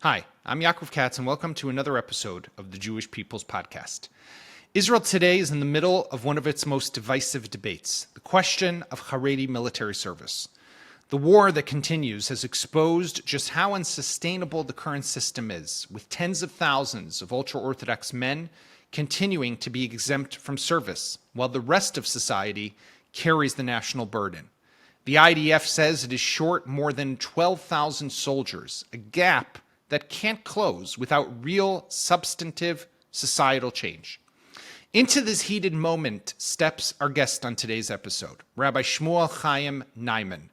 Hi, I'm Yaakov Katz, and welcome to another episode of the Jewish People's Podcast. Israel today is in the middle of one of its most divisive debates, the question of Haredi military service. The war that continues has exposed just how unsustainable the current system is, with tens of thousands of ultra-Orthodox men continuing to be exempt from service, while the rest of society carries the national burden. The IDF says it is short more than 12,000 soldiers, a gap that can't close without real, substantive societal change. Into this heated moment steps our guest on today's episode, Rabbi Shmuel Chaim Naiman.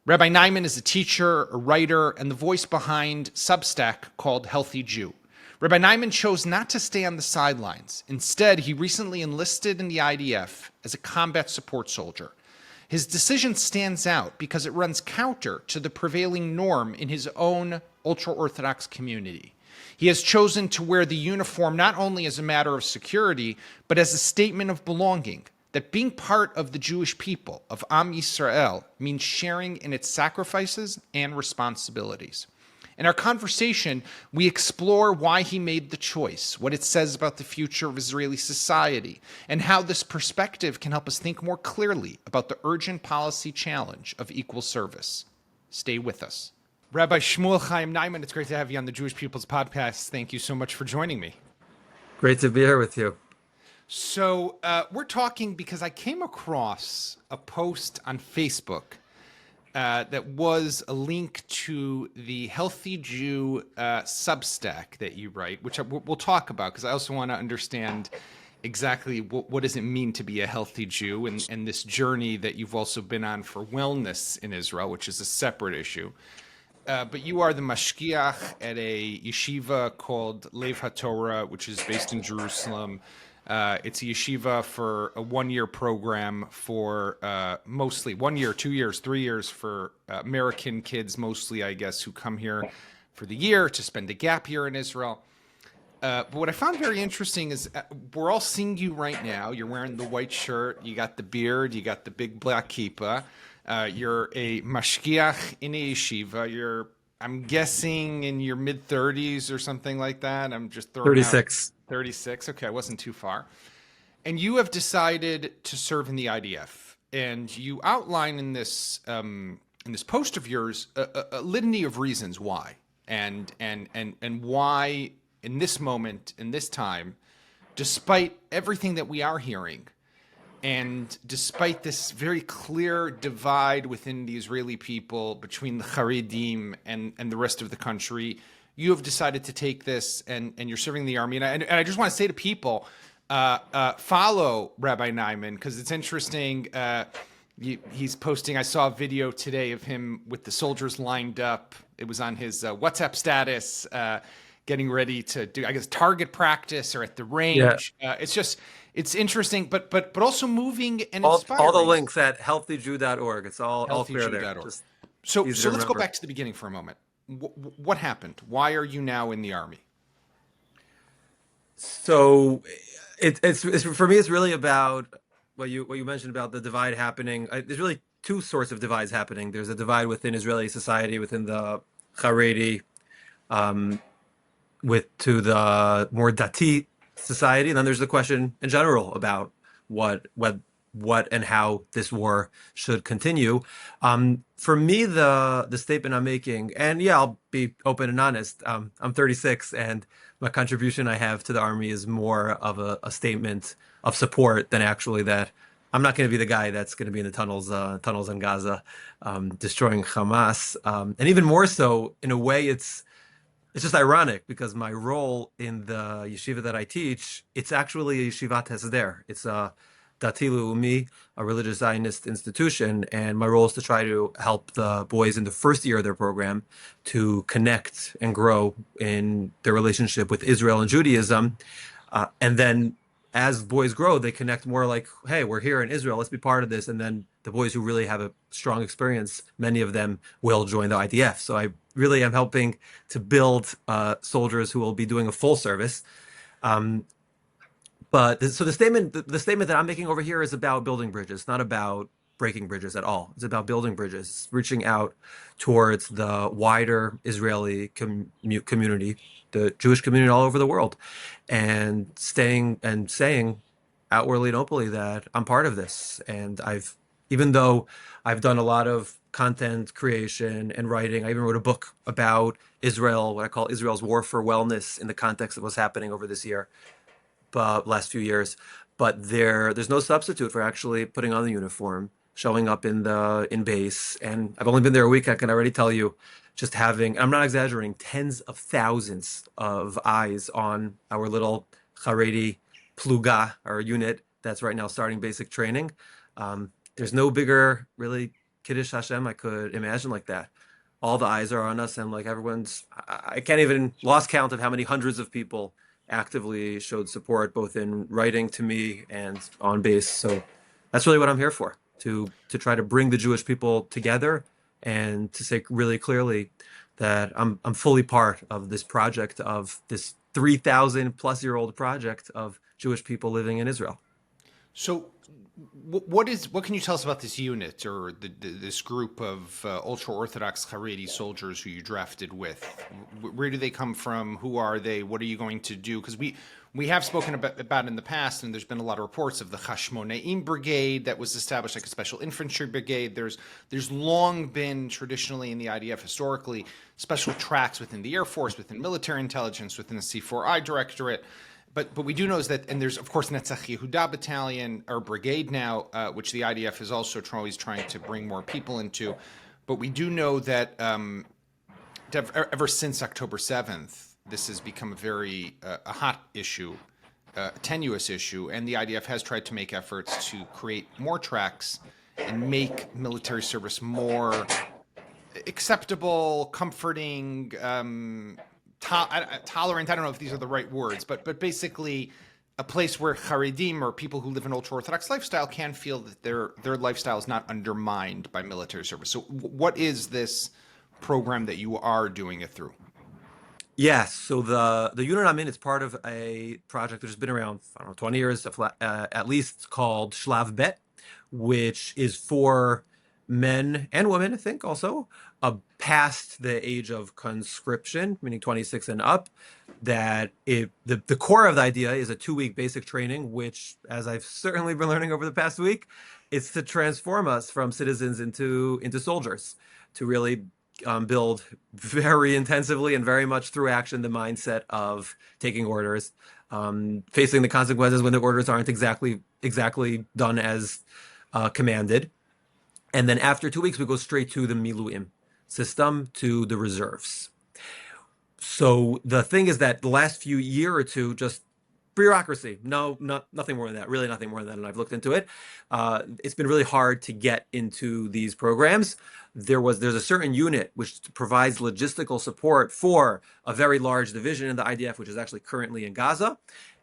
Rabbi Naiman is a teacher, a writer, and the voice behind Substack called Healthy Jew. Rabbi Naiman chose not to stay on the sidelines. Instead, he recently enlisted in the IDF as a combat support soldier. His decision stands out because it runs counter to the prevailing norm in his own ultra-Orthodox community. He has chosen to wear the uniform not only as a matter of security, but as a statement of belonging, that being part of the Jewish people, of Am Yisrael, means sharing in its sacrifices and responsibilities. In our conversation, we explore why he made the choice, what it says about the future of Israeli society, and how this perspective can help us think more clearly about the urgent policy challenge of equal service. Stay with us. Rabbi Shmuel Chaim Naiman, it's great to have you on the Jewish People's Podcast. Thank you so much for joining me. Great to be here with you. So we're talking because I came across a post on Facebook that was a link to the Healthy Jew Substack that you write, which we'll talk about because I also want to understand exactly what does it mean to be a healthy Jew and this journey that you've also been on for wellness in Israel, which is a separate issue. But you are the mashgiach at a yeshiva called Lev HaTorah, which is based in Jerusalem. It's a yeshiva for a one-year program for mostly 1 year, 2 years, 3 years for American kids, mostly, I guess, who come here for the year to spend a gap year in Israel. But what I found very interesting is we're all seeing you right now. You're wearing the white shirt, you got the beard, you got the big black kippah. You're a mashgiach in a yeshiva. You're, I'm guessing, in your mid-30s or something like that. I'm just throwing 36. 36. Okay, I wasn't too far. And you have decided to serve in the IDF. And you outline in this post of yours a litany of reasons why. And why in this moment, in this time, despite everything that we are hearing, and despite this very clear divide within the Israeli people between the Haredim and the rest of the country, you have decided to take this and you're serving the army. And I just want to say to people, follow Rabbi Naiman because it's interesting. He's posting, I saw a video today of him with the soldiers lined up. It was on his WhatsApp status, getting ready to do, I guess, target practice or at the range. Yeah. It's interesting, but also moving and All inspiring. the links at healthyjew.org. It's all clear there. So let's go back to the beginning for a moment. What happened? Why are you now in the army? So it's for me, it's really about what you mentioned about the divide happening. There's really two sorts of divides happening. There's a divide within Israeli society, within the Haredi, to the more Dati society, and then there's the question in general about what and how this war should continue. For me, the statement I'm making, and yeah, I'll be open and honest. I'm 36, and my contribution I have to the army is more of a statement of support than actually that I'm not going to be the guy that's going to be in the tunnels in Gaza, destroying Hamas, and even more so, in a way, it's just ironic because my role in the yeshiva that I teach, it's actually a yeshivat hesder. It's a Dati Leumi, a religious Zionist institution, and my role is to try to help the boys in the first year of their program to connect and grow in their relationship with Israel and Judaism. And then as boys grow, they connect more like, hey, we're here in Israel, let's be part of this. And then the boys who really have a strong experience, many of them will join the IDF. So I really am helping to build soldiers who will be doing a full service. So the statement that I'm making over here is about building bridges, not about breaking bridges at all. It's about building bridges, reaching out towards the wider Israeli community, the Jewish community all over the world, and staying and saying outwardly and openly that I'm part of this. And even though I've done a lot of content creation and writing, I even wrote a book about Israel, what I call Israel's war for wellness, in the context of what's happening over this year, last few years. But there's no substitute for actually putting on the uniform, showing up in base. And I've only been there a week. I can already tell you, just having, I'm not exaggerating, tens of thousands of eyes on our little Haredi pluga, our unit that's right now starting basic training. There's no bigger, really, Kiddush Hashem I could imagine like that. All the eyes are on us, and like I can't even lost count of how many hundreds of people actively showed support, both in writing to me and on base. So that's really what I'm here for, to try to bring the Jewish people together and to say really clearly that I'm fully part of this project, of this 3,000 plus year old project of Jewish people living in Israel. So what can you tell us about this unit, or this group of ultra-Orthodox Haredi soldiers who you drafted with? Where do they come from? Who are they? What are you going to do? Because we have spoken about in the past, and there's been a lot of reports of the Hashmonaim Brigade that was established, like a special infantry brigade. There's long been, traditionally in the IDF, historically, special tracks within the Air Force, within military intelligence, within the C4I Directorate. But we do know is that, and there's of course Netzach Yehuda Battalion or Brigade now, which the IDF is also always trying to bring more people into. But we do know that ever since October 7th, this has become a hot issue, a tenuous issue, and the IDF has tried to make efforts to create more tracks and make military service more acceptable, comforting, tolerant. I don't know if these are the right words, but basically a place where Haredim, or people who live an ultra-Orthodox lifestyle, can feel that their lifestyle is not undermined by military service. So what is this program that you are doing it through? Yes, so the unit I'm in is part of a project that has been around, I don't know, 20 years at least, called Shlav Bet, which is for men and women, I think, also past the age of conscription, meaning 26 and up. That the core of the idea is a 2-week basic training, which, as I've certainly been learning over the past week, is to transform us from citizens into soldiers, to really build very intensively and very much through action the mindset of taking orders, facing the consequences when the orders aren't exactly done as commanded. And then after 2 weeks, we go straight to the Miluim system, to the reserves. So the thing is that the last year or two, just bureaucracy. Nothing more than that. Really nothing more than that. And I've looked into it. It's been really hard to get into these programs. There's a certain unit which provides logistical support for a very large division in the IDF, which is actually currently in Gaza.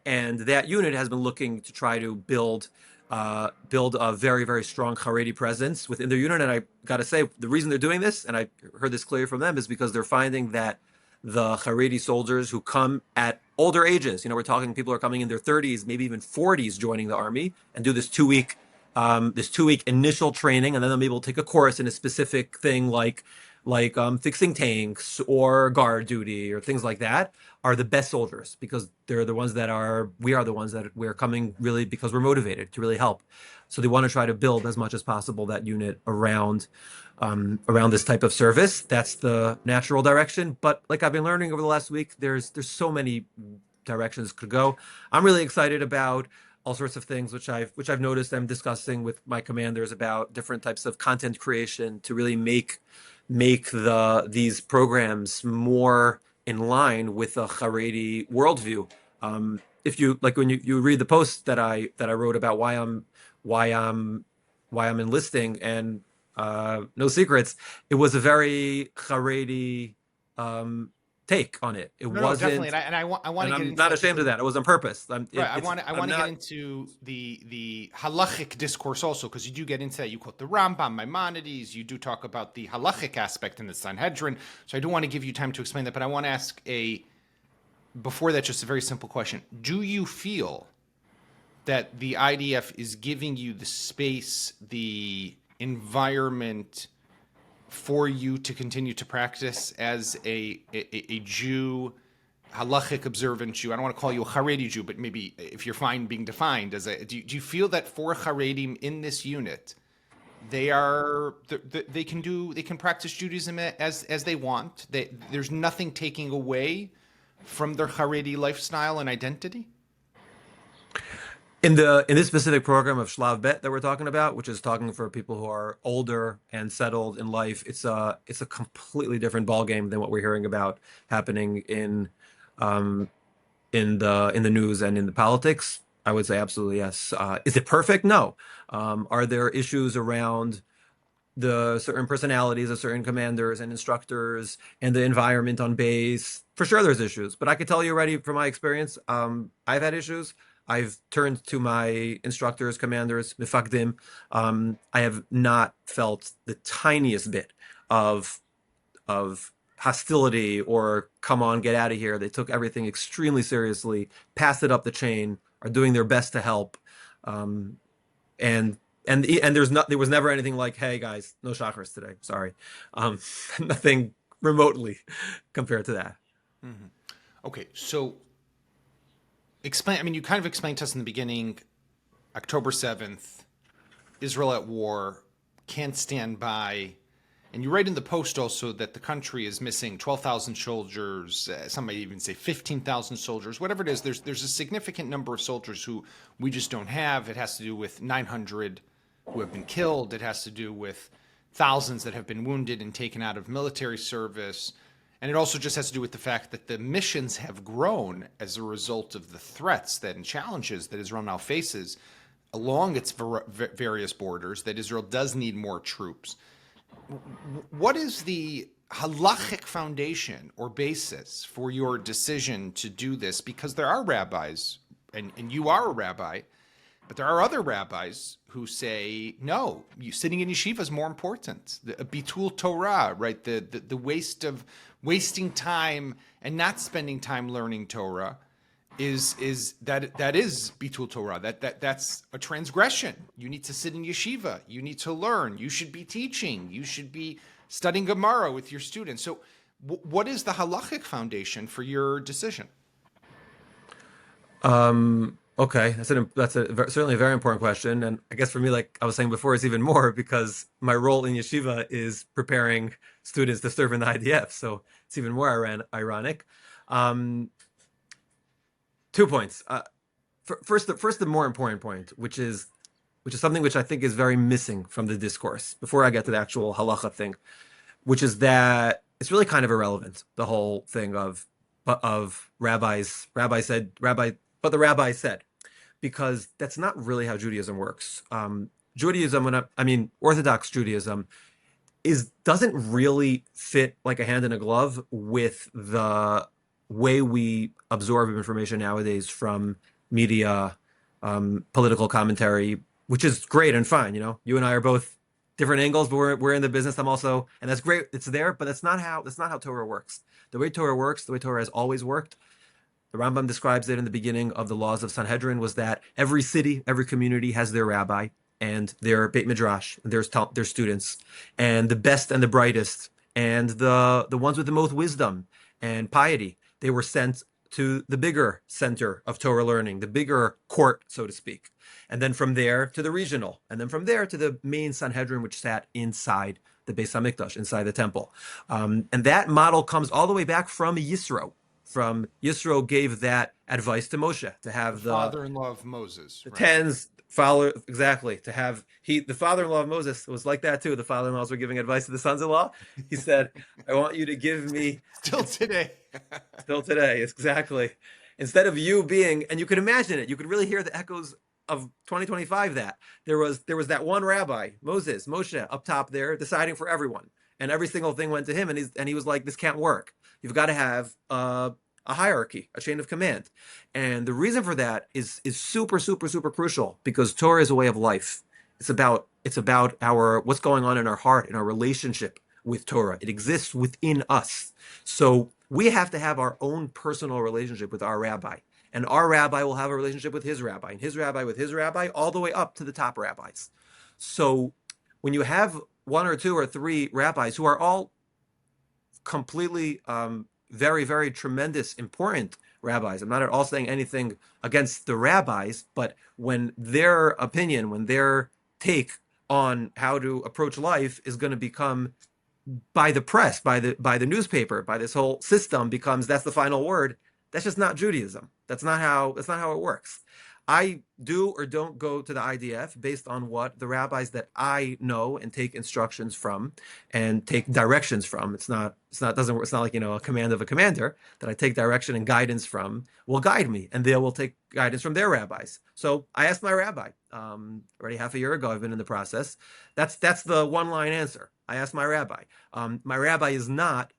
And that unit has been looking to try to build a very, very strong Haredi presence within their unit. And I got to say, the reason they're doing this, and I heard this clearly from them, is because they're finding that the Haredi soldiers who come at older ages, we're talking people are coming in their 30s, maybe even 40s, joining the army, and do this 2-week initial training, and then they'll be able to take a course in a specific thing like fixing tanks or guard duty or things like that, are the best soldiers, because they're the ones we're coming really because we're motivated to really help. So they want to try to build as much as possible that unit around this type of service. That's the natural direction. But like I've been learning over the last week, there's so many directions could go. I'm really excited about all sorts of things which I've noticed. I'm discussing with my commanders about different types of content creation to really make these programs more in line with a Haredi worldview. If you like, when you read the post that I wrote about why I'm enlisting, and no secrets, it was a very Haredi take on it. It wasn't, definitely, and I want to get I'm into not that. ashamed of that. It was on purpose. I want to get into the halachic discourse also, because you do get into that. You quote the Rambam, Maimonides. You do talk about the halachic aspect in the Sanhedrin. So I do want to give you time to explain that, but I want to ask before that, just a very simple question. Do you feel that the IDF is giving you the space, the environment for you to continue to practice as a Jew, halachic observant Jew? I don't want to call you a Haredi Jew, but maybe if you're fine being defined as a, do you feel that for Haredim in this unit, they can practice Judaism as they want? There's nothing taking away from their Haredi lifestyle and identity? In this specific program of Shlav Bet that we're talking about, which is talking for people who are older and settled in life, it's a completely different ballgame than what we're hearing about happening in the news and in the politics. I would say absolutely yes. Is it perfect? No. Are there issues around the certain personalities of certain commanders and instructors and the environment on base? For sure, there's issues. But I can tell you already from my experience, I've had issues. I've turned to my instructors, commanders, mifakdim. I have not felt the tiniest bit of hostility or come on, get out of here. They took everything extremely seriously, passed it up the chain, are doing their best to help. And there was never anything like, hey guys, no chakras today. Sorry. Nothing remotely compared to that. Mm-hmm. Okay, so explain. I mean, you kind of explained to us in the beginning, October 7th, Israel at war, can't stand by. And you write in the post also that the country is missing 12,000 soldiers. Some might even say 15,000 soldiers. Whatever it is, there's a significant number of soldiers who we just don't have. It has to do with 900 who have been killed. It has to do with thousands that have been wounded and taken out of military service. And it also just has to do with the fact that the missions have grown as a result of the threats and challenges that Israel now faces along its various borders, that Israel does need more troops. What is the halachic foundation or basis for your decision to do this? Because there are rabbis, and you are a rabbi, but there are other rabbis who say, no, sitting in yeshiva is more important. The bitul Torah, right? The wasting time and not spending time learning Torah is bitul Torah. That's a transgression. You need to sit in yeshiva. You need to learn. You should be teaching. You should be studying Gemara with your students. So, what is the halachic foundation for your decision? Okay, certainly a very important question, and I guess for me, like I was saying before, it's even more because my role in yeshiva is preparing students to serve in the IDF, so it's even more ironic. 2 points. First, the more important point, which is something which I think is very missing from the discourse. Before I get to the actual halacha thing, which is that it's really kind of irrelevant. The whole thing of rabbis, but the rabbi said, because that's not really how Judaism works. Judaism, Orthodox Judaism, doesn't really fit like a hand in a glove with the way we absorb information nowadays from media, political commentary, which is great and fine. You know, you and I are both different angles, but we're in the business. I'm also, and that's great. It's there, but that's not how Torah works. The way Torah works, the way Torah has always worked. The Rambam describes it in the beginning of the laws of Sanhedrin, was that every city, every community has their rabbi and their Beit Midrash, and their students, and the best and the brightest, and the ones with the most wisdom and piety. They were sent to the bigger center of Torah learning, the bigger court, so to speak. And then from there to the regional, and then from there to the main Sanhedrin, which sat inside the Beis HaMikdash, inside the temple. And that model comes all the way back from Yisro. Yisro gave that advice to Moshe to have the father-in-law of Moses, the tens follow exactly to have the father-in-law of Moses was like that too. The father-in-laws were giving advice to the sons-in-law. He said, "I want you to give me still today, exactly. Instead of you being, and you could imagine it, you could really hear the echoes of 2025. That there was that one rabbi, Moshe, up top there, deciding for everyone, and every single thing went to him, and he was like, this can't work. You've got to have a hierarchy, a chain of command. And the reason for that is super, super, super crucial, because Torah is a way of life. It's about what's going on in our heart, in our relationship with Torah. It exists within us. So we have to have our own personal relationship with our rabbi. And our rabbi will have a relationship with his rabbi, and his rabbi with his rabbi, all the way up to the top rabbis. So when you have one or two or three rabbis who are all completely very, very tremendous, important rabbis. I'm not at all saying anything against the rabbis, but when their opinion, when their take on how to approach life is going to become by the press, by the newspaper, by this whole system becomes that's the final word. That's just not Judaism. That's not how it works. I do or don't go to the IDF based on what the rabbis that I know and take instructions from and take directions from. It's not like, a command of a commander that I take direction and guidance from will guide me, and they will take guidance from their rabbis. So I asked my rabbi already half a year ago. I've been in the process. That's the one line answer. I asked my rabbi. My rabbi is not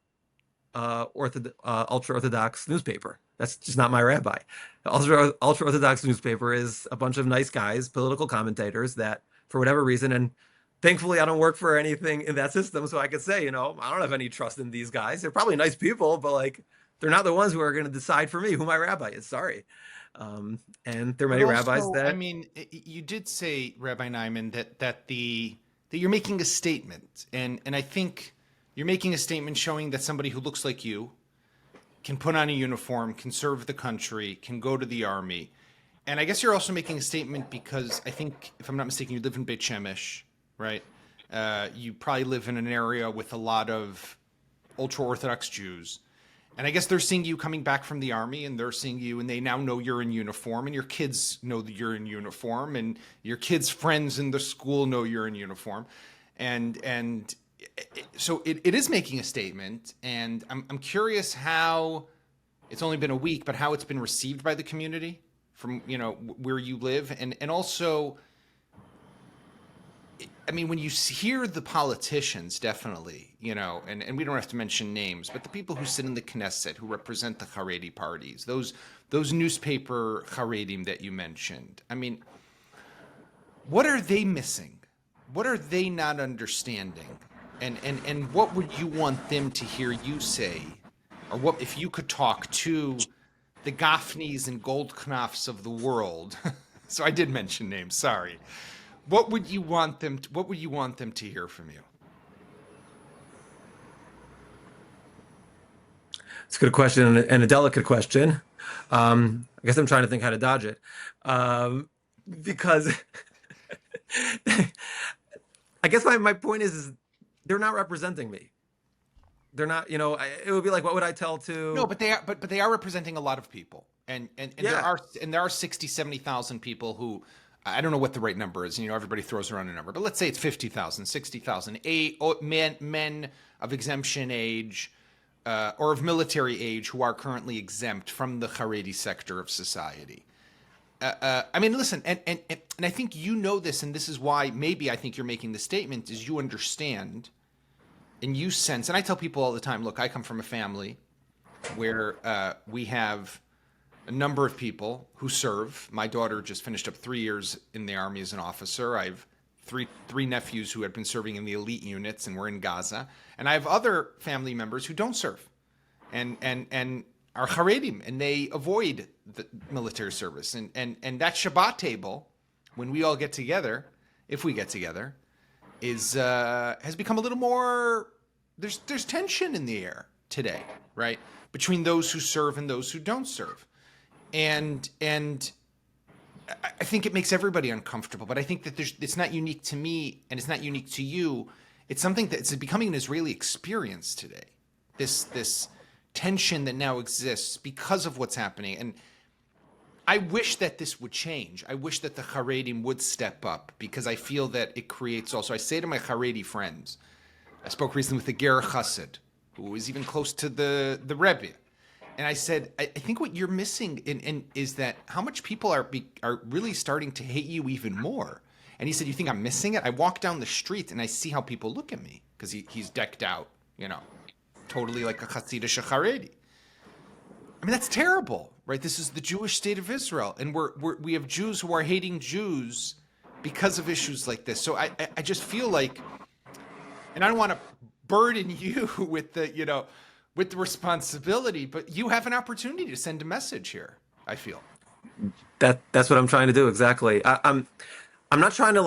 ultra-Orthodox newspaper. That's just not my rabbi. Ultra-Orthodox newspaper is a bunch of nice guys, political commentators that, for whatever reason, and thankfully I don't work for anything in that system, so I could say, I don't have any trust in these guys. They're probably nice people, but they're not the ones who are going to decide for me who my rabbi is. Sorry. And there are many rabbis that... I mean, you did say, Rabbi Naiman, that you're making a statement, and I think you're making a statement showing that somebody who looks like you can put on a uniform, can serve the country, can go to the army. And I guess you're also making a statement because I think, if I'm not mistaken, you live in Beit Shemesh, right? You probably live in an area with a lot of ultra-Orthodox Jews. And I guess they're seeing you coming back from the army, and they're seeing you, and they now know you're in uniform, and your kids know that you're in uniform, and your kids' friends in the school know you're in uniform. And so it is making a statement, and I'm curious how it's only been a week, but how it's been received by the community from where you live, and also, I mean, when you hear the politicians, definitely, and we don't have to mention names, but the people who sit in the Knesset who represent the Haredi parties, those newspaper Haredim that you mentioned, I mean, what are they missing? What are they not understanding? And what would you want them to hear you say? Or what if you could talk to the Gaffneys and Goldknopfs of the world? So I did mention names, sorry. What would you want them to hear from you? It's a good question and a delicate question. I guess I'm trying to think how to dodge it. Because I guess my point is they're not representing me. They're not, it would be like, what would I tell to... No, but they are representing a lot of people. And Yeah. there are 60, 70,000 people who, I don't know what the right number is. Everybody throws around a number, but let's say it's 50,000, 60,000, men of exemption age, or of military age who are currently exempt from the Haredi sector of society. I mean, listen, and I think this, and this is why maybe I think you're making the statement, is you understand and you sense, and I tell people all the time, look, I come from a family where we have a number of people who serve. My daughter just finished up 3 years in the Army as an officer. I have three nephews who had been serving in the elite units and were in Gaza. And I have other family members who don't serve and are Haredim, and they avoid the military service. And that Shabbat table, when we all get together, if we get together, has become a little more, there's tension in the air today, right? Between those who serve and those who don't serve. And I think it makes everybody uncomfortable, but I think that it's not unique to me and it's not unique to you. It's something that's becoming an Israeli experience today. This tension that now exists because of what's happening. And I wish that this would change. I wish that the Haredim would step up, because I feel that it creates also, I say to my Haredi friends, I spoke recently with a Ger Chassid, who is even close to the Rebbe. And I said, I think what you're missing is that how much people are really starting to hate you even more. And he said, you think I'm missing it? I walk down the street and I see how people look at me, because he's decked out, totally like a Hasidic Haredi. I mean, that's terrible, right? This is the Jewish state of Israel, and we have Jews who are hating Jews because of issues like this. So I just feel like, and I don't want to burden you with the responsibility, but you have an opportunity to send a message here, I feel. That's what I'm trying to do, exactly. I'm not trying to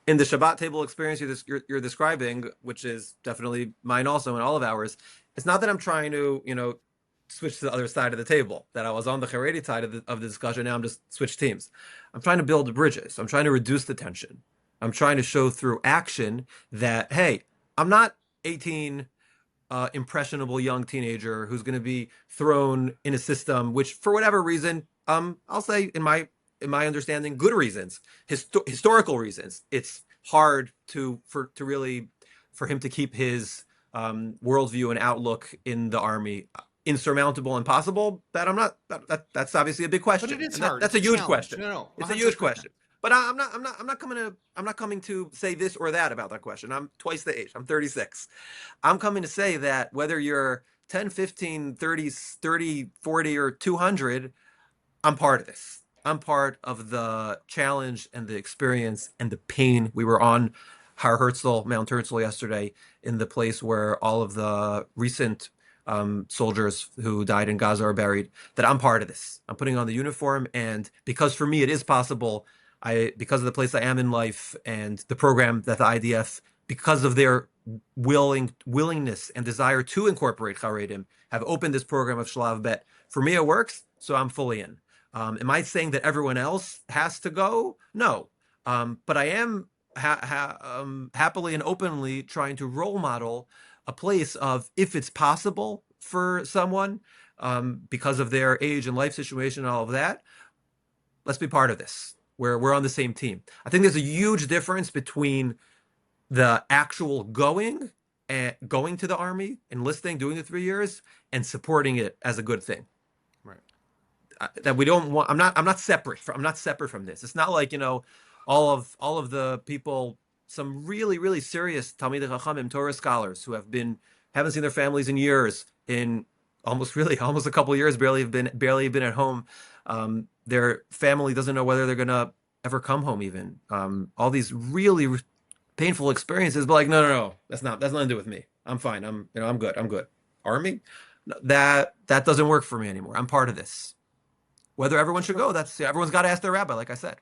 in the Shabbat table experience you're describing, which is definitely mine also and all of ours, it's not that I'm trying to, switch to the other side of the table, that I was on the Haredi side of the discussion. Now I'm just switch teams. I'm trying to build bridges. I'm trying to reduce the tension. I'm trying to show through action that, hey, I'm not 18, impressionable young teenager who's going to be thrown in a system which, for whatever reason, I'll say in my understanding, good reasons, historical reasons, it's hard for him to keep his worldview and outlook in the army insurmountable and possible. That's obviously a big question. But it is And hard. that's a It's huge challenge. question. No, It's a 100%. huge question. But I'm not coming to say this or that about that question. I'm twice the age. I'm 36. I'm coming to say that whether you're 10, 15, 30, 40, or 200, I'm part of this. I'm part of the challenge and the experience and the pain. We were on Mount Herzl yesterday, in the place where all of the recent soldiers who died in Gaza are buried, that I'm part of this. I'm putting on the uniform, and because for me it is possible, because of the place I am in life and the program that the IDF, because of their willingness and desire to incorporate Haredim, have opened this program of Shlav Bet. For me, it works, so I'm fully in. Am I saying that everyone else has to go? No. But I am happily and openly trying to role model a place of, if it's possible for someone, because of their age and life situation and all of that, let's be part of this. We're on the same team. I think there's a huge difference between the actual going to the army, enlisting, doing the 3 years, and supporting it as a good thing. Right. That we don't want. I'm not separate from this. It's not like, all of the people, some really, really serious Talmidei Chachamim, Torah scholars who haven't seen their families in years, in almost a couple of years, barely have been at home. Their family doesn't know whether they're gonna ever come home even. All these really painful experiences, but like, no, that's nothing to do with me. I'm fine. I'm good. Army, that doesn't work for me anymore. I'm part of this. Whether everyone should go, everyone's got to ask their rabbi, like I said.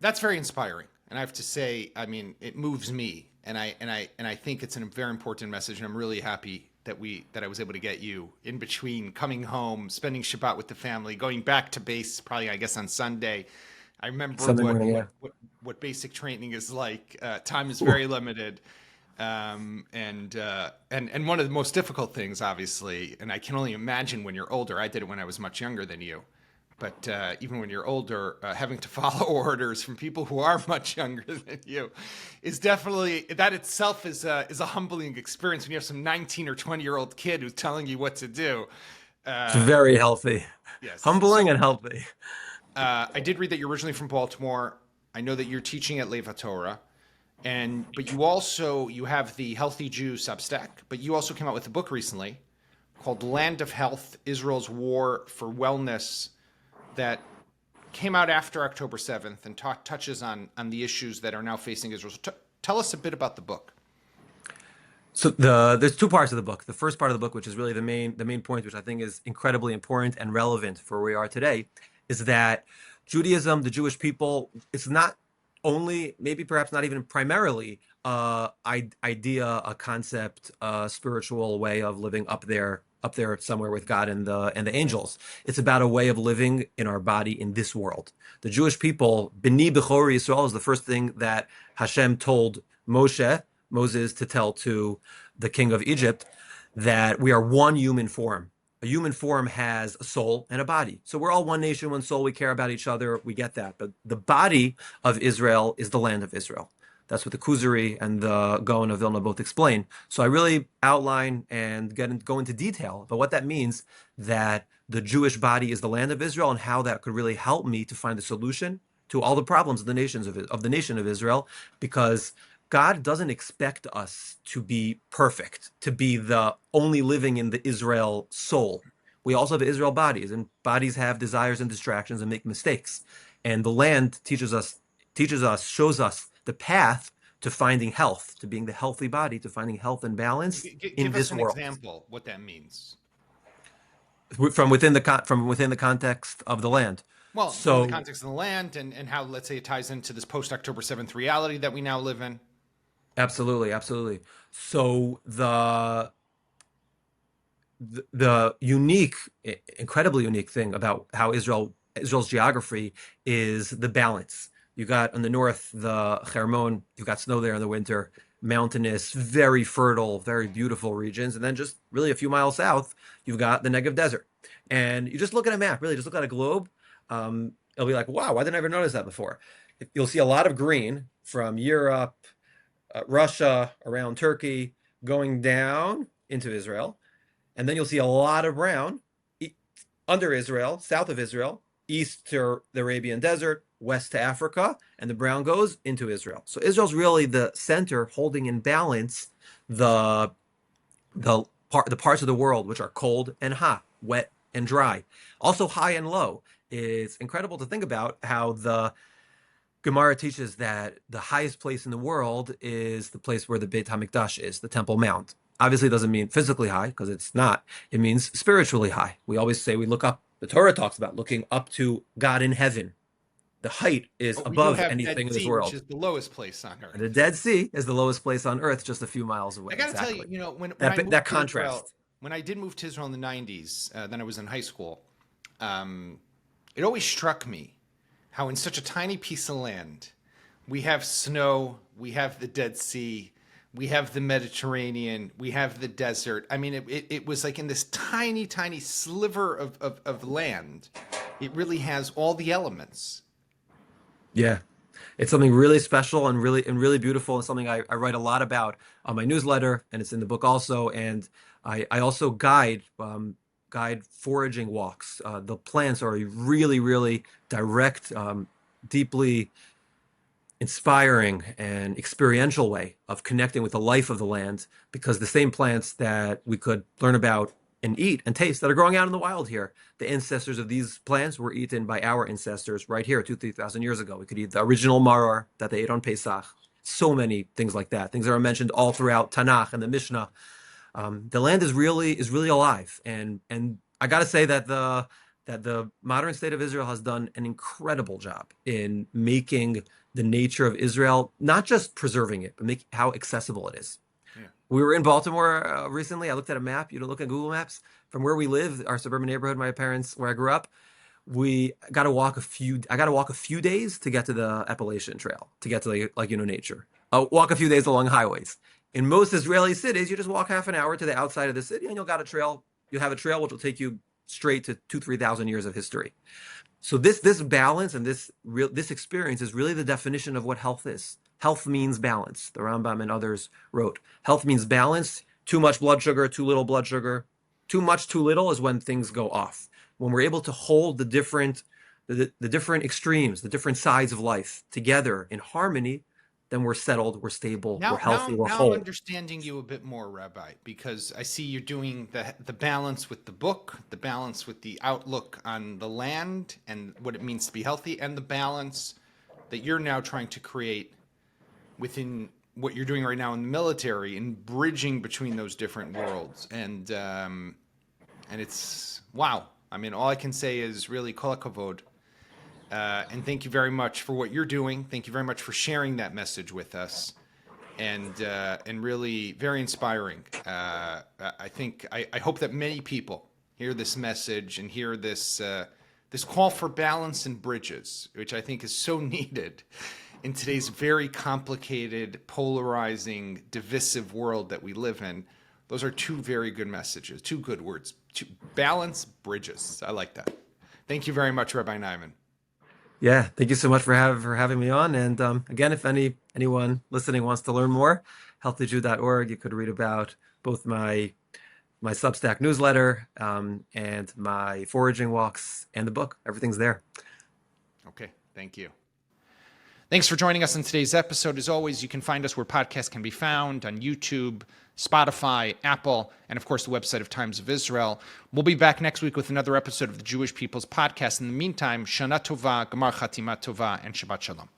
That's very inspiring, and I have to say, I mean, it moves me, and I think it's a very important message, and I'm really happy that I was able to get you in between coming home, spending Shabbat with the family, going back to base, probably I guess on Sunday. I remember what basic training is like. Time is very limited, and one of the most difficult things, obviously, and I can only imagine when you're older. I did it when I was much younger than you. But even when you're older, having to follow orders from people who are much younger than you is definitely, that itself is a humbling experience when you have some 19 or 20-year-old kid who's telling you what to do. It's very healthy. Yes. Humbling and healthy. I did read that you're originally from Baltimore. I know that you're teaching at Leva Torah. But you have the Healthy Jew Substack, but you also came out with a book recently called Land of Health, Israel's War for Wellness, that came out after October 7th and touches on the issues that are now facing Israel. So tell us a bit about the book. So there's two parts of the book. The first part of the book, which is really the main point, which I think is incredibly important and relevant for where we are today, is that Judaism, the Jewish people, it's not only, maybe perhaps not even primarily, idea, a concept, a spiritual way of living up there somewhere with God and the angels. It's about a way of living in our body in this world. The Jewish people, B'ni B'chor Yisrael, is the first thing that Hashem told Moses to tell to the king of Egypt, that we are one human form. A human form has a soul and a body. So we're all one nation, one soul. We care about each other. We get that. But the body of Israel is the land of Israel. That's what the Kuzari and the Gaon of Vilna both explain. So I really outline and go into detail about what that means, that the Jewish body is the land of Israel, and how that could really help me to find a solution to all the problems of the nation of Israel, because God doesn't expect us to be perfect, to be the only living in the Israel soul. We also have Israel bodies, and bodies have desires and distractions and make mistakes. And the land shows us the path to finding health, to being the healthy body, to finding health and balance in this world. Give us an example what that means. From within the context of the land. Well, in So the context of the land and how, let's say, it ties into this post-October 7th reality that we now live in. absolutely, absolutely. So the unique, incredibly unique thing about how Israel's geography is the balance. You got on the north the Hermon, you got snow there in the winter, mountainous, very fertile, very beautiful regions, and then just really a few miles south, you've got the Negev Desert. And you just look at a map, really, just look at a globe. It'll be like, wow, why didn't I ever notice that before? You'll see a lot of green from Europe, Russia, around Turkey, going down into Israel. And then you'll see a lot of brown under Israel, south of Israel, east to the Arabian Desert, west to Africa, and the brown goes into Israel. So Israel's really the center holding in balance the parts of the world which are cold and hot, wet and dry, also high and low. It's incredible to think about how the Gemara teaches that the highest place in the world is the place where the Beit HaMikdash is, the Temple Mount. Obviously, it doesn't mean physically high, because it's not. It means spiritually high. We always say we look up. The Torah talks about looking up to God in heaven. The height is But we above do have anything Dead in this Sea, world. which is the lowest place on earth. And the Dead Sea is the lowest place on earth, just a few miles away. I got to tell Exactly. you, when I That moved that to contrast. Israel, when I did move to Israel in the 90s, then I was in high school, it always struck me how in such a tiny piece of land, we have snow, we have the Dead Sea, we have the Mediterranean, we have the desert. I mean, it was like in this tiny, tiny sliver of land, it really has all the elements. Yeah. It's something really special and really beautiful, and something I write a lot about on my newsletter, and it's in the book also. And I also guide foraging walks. The plants are a really direct, deeply inspiring and experiential way of connecting with the life of the land, because the same plants that we could learn about and eat and taste that are growing out in the wild here, the ancestors of these plants were eaten by our ancestors right here 2,000-3,000 years ago. We could eat the original maror that they ate on Pesach. So many things like that, things that are mentioned all throughout Tanakh and the Mishnah. The land is really alive, and I got to say that the modern state of Israel has done an incredible job in making the nature of Israel, not just preserving it, but make how accessible it is. Yeah. We were in Baltimore recently. I looked at a map. You know, look at Google Maps from where we live, our suburban neighborhood, my parents, where I grew up. I got to walk a few days to get to the Appalachian Trail, to get to nature. Walk a few days along highways. In most Israeli cities, you just walk half an hour to the outside of the city, and you'll have a trail which will take you straight to 2,000-3,000 years of history. So this balance and this experience is really the definition of what health is. Health means balance. The Rambam and others wrote, health means balance. Too much blood sugar, too little blood sugar. Too much, too little is when things go off. When we're able to hold the different extremes, the different sides of life together in harmony, then we're settled, we're stable, we're healthy, we're whole. Now I'm understanding you a bit more, Rabbi, because I see you're doing the balance with the book, the balance with the outlook on the land and what it means to be healthy, and the balance that you're now trying to create within what you're doing right now in the military, and bridging between those different worlds. And it's wow. I mean, all I can say is really kol hakavod. And thank you very much for what you're doing. Thank you very much for sharing that message with us, and really very inspiring. I hope that many people hear this message and hear this call for balance and bridges, which I think is so needed in today's very complicated, polarizing, divisive world that we live in. Those are two very good messages, two good words. Balance, bridges. I like that. Thank you very much, Rabbi Naiman. Yeah, thank you so much for having me on. And again, if anyone listening wants to learn more, healthyjew.org. You could read about both my Substack newsletter and my foraging walks and the book. Everything's there. Okay, thank you. Thanks for joining us in today's episode. As always, you can find us where podcasts can be found, on YouTube, Spotify, Apple, and of course the website of Times of Israel. We'll be back next week with another episode of the Jewish People's Podcast. In the meantime, Shana Tova, Gemar Chatima Tova, and Shabbat Shalom.